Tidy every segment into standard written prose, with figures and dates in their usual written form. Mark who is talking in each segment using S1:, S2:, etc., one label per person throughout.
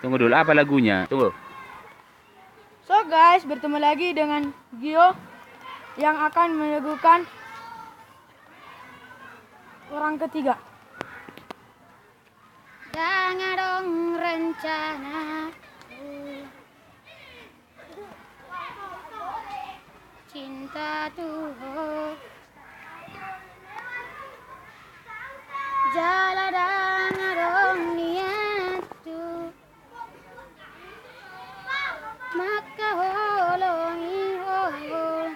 S1: Tunggu dulu, apa lagunya? Tunggu.
S2: So guys, bertemu lagi dengan Gio yang akan meneguhkan orang ketiga.
S3: Jangan dong rencana cinta Tuhan, jalan dong niat tu, maka holongi hol,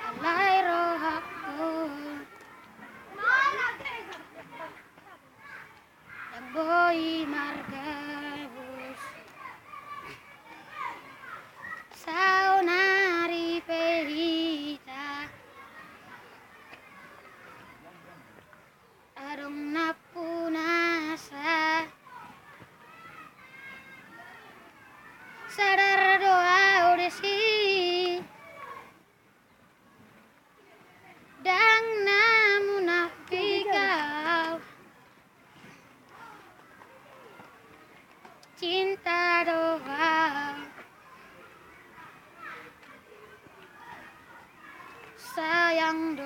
S3: alai rohaku, yang boy margabus, saunari pehita, arong napunasa, sadar doa udesi, dang namun kau cinta doa, sayang doa.